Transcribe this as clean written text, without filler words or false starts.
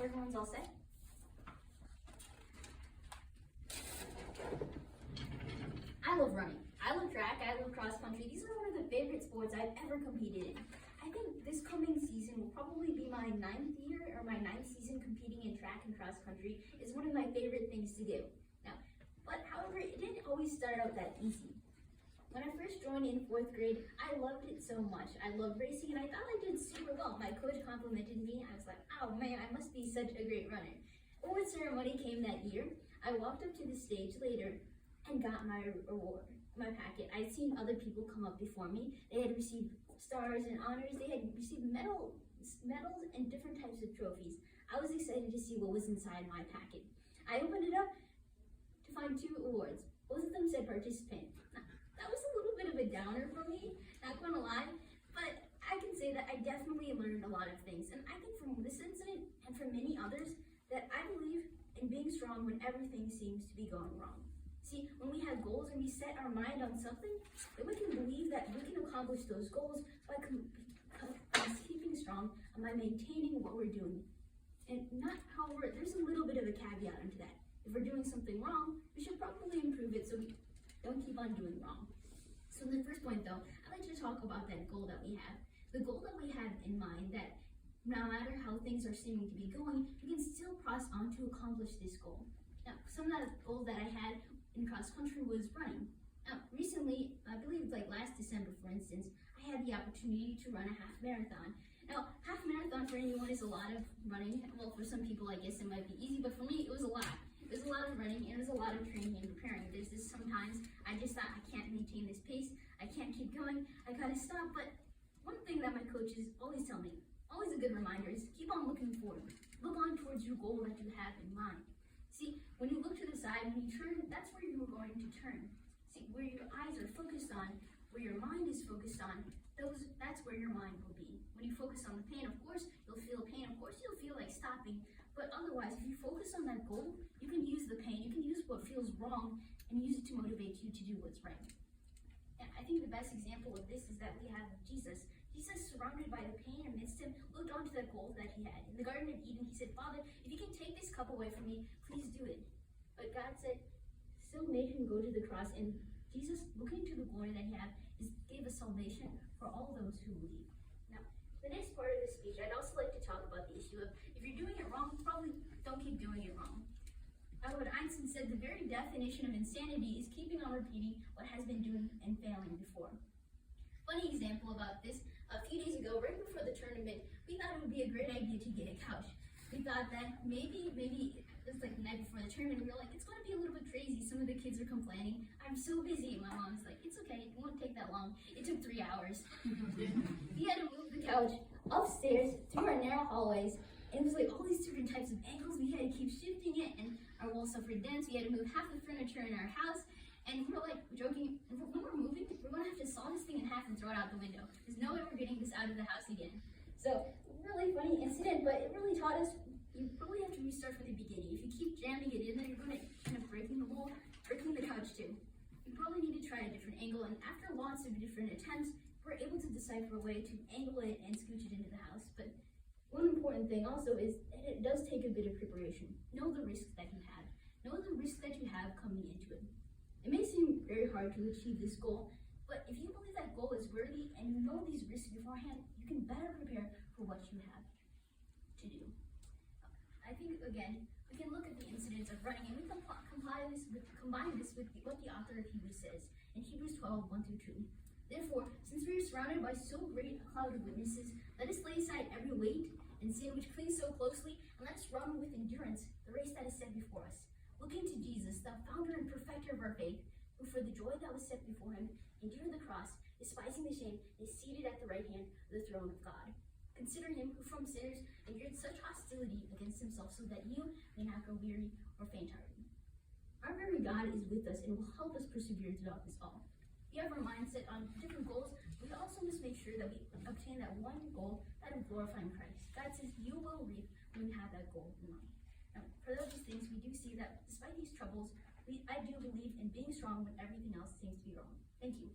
everyone's all set? I love running. I love track. I love cross country. These are one of the favorite sports I've ever competed in. I think this coming season will probably be my ninth season competing in track and cross country. Is one of my favorite things to do. However, it didn't always start out that easy. When I first joined in 4th grade, I loved it so much. I loved racing and I thought I did super well. My coach complimented me. I was like, oh man, I must be such a great runner. Award ceremony came that year. I walked up to the stage later and got my award, my packet. I'd seen other people come up before me. They had received stars and honors. They had received medals and different types of trophies. I was excited to see what was inside my packet. I opened it up to find 2 awards. Both of them said participant. That was a little bit of a downer for me, not gonna lie, but I can say that I definitely learned a lot of things. And I think from this incident and from many others that I believe in being strong when everything seems to be going wrong. See, when we have goals and we set our mind on something, then we can believe that we can accomplish those goals by keeping strong and by maintaining what we're doing. And however, there's a little bit of a caveat into that. If we're doing something wrong, we should probably improve it so we don't keep on doing wrong. So in the first point though, I'd like to talk about that goal that we have. The goal that we have in mind that no matter how things are seeming to be going, we can still press on to accomplish this goal. Now, some of the goals that I had in cross country was running. Now, recently, I believe like last December, for instance, I had the opportunity to run a half marathon. Now, half marathon for anyone is a lot of running. Well, for some people, I guess it might be easy, but for me, it was a lot. It was a lot of running, and it was a lot of training and preparing. There's this sometimes I just thought I can't maintain this pace, I can't keep going, I gotta stop. But one thing that my coaches always tell me, always a good reminder, is keep on looking forward. Look on towards your goal that you have in mind. See, when you look to the side, when you turn, that's where you're going to turn. See, where your eyes are focused on, where your mind is focused on, that's where your mind will be. When you focus on the pain, of course, you'll feel pain. Of course, you'll feel like stopping. But otherwise, if you focus on that goal, you can use the pain, you can use what feels wrong, and use it to motivate you to do what's right. And I think the best example of this is that we have Jesus. Jesus, surrounded by the pain amidst him, looked onto that goal that he had. In the Garden of Eden, he said, Father, if you can take this cup away from me, please do it. But God said, still made him go to the cross, and Jesus, looking to the glory that he had, gave us salvation for all those who believe. Now, the next part of the speech, I'd also like to talk about the issue of if you're doing it wrong, probably don't keep doing it wrong. Albert Einstein said the very definition of insanity is keeping on repeating what has been doing and failing before. Funny example about this, a few days ago, right before the tournament, we thought it would be a great idea to get a couch. We thought that maybe it was like the night before the tournament, we were like, it's going to be a little bit crazy. Some of the kids are complaining. I'm so busy. My mom's like, it's okay, it won't take that long. It took 3 hours. We had to move the couch upstairs through our narrow hallways, and it was like all these different types of angles. We had to keep shifting it, and our wall suffered dents. We had to move half the furniture in our house, and we were like joking, when we're moving, we're going to have to saw this thing in half and throw it out the window. There's no way we're getting this out of the house again. So, really funny incident, but it really taught us you probably have to restart from the beginning. If you keep jamming it in there, you're going to end up breaking the wall, breaking the couch too. You probably need to try a different angle, and after lots of different attempts, we're able to decipher a way to angle it and scooch it into the house. But one important thing also is that it does take a bit of preparation. Know the risks that you have. Know the risks that you have coming into it. It may seem very hard to achieve this goal, but if you believe that goal is worthy and you know these risks beforehand, you can better prepare for what you have to do. I think, again, we can look at the incidents of running and we can combine this with what the author of Hebrews says in Hebrews 12, 1-2. Therefore, since we are surrounded by so great a cloud of witnesses, let us lay aside every weight and sin which clings so closely, and let us run with endurance the race that is set before us. Looking to Jesus, the founder and perfecter of our faith, who for the joy that was set before him endured the cross, despising the shame, is seated at the right hand of the throne of God. Consider him who from sinners endured such hostility against himself, so that you may not grow weary or faint-hearted. Our very God is with us and will help us persevere throughout this all. If you have our mindset on different goals, we also must make sure that we obtain that one goal, that of glorifying Christ. God says you will reap when you have that goal in mind. Now, for those things, we do see that despite these troubles, I do believe in being strong when everything else seems to be wrong. Thank you.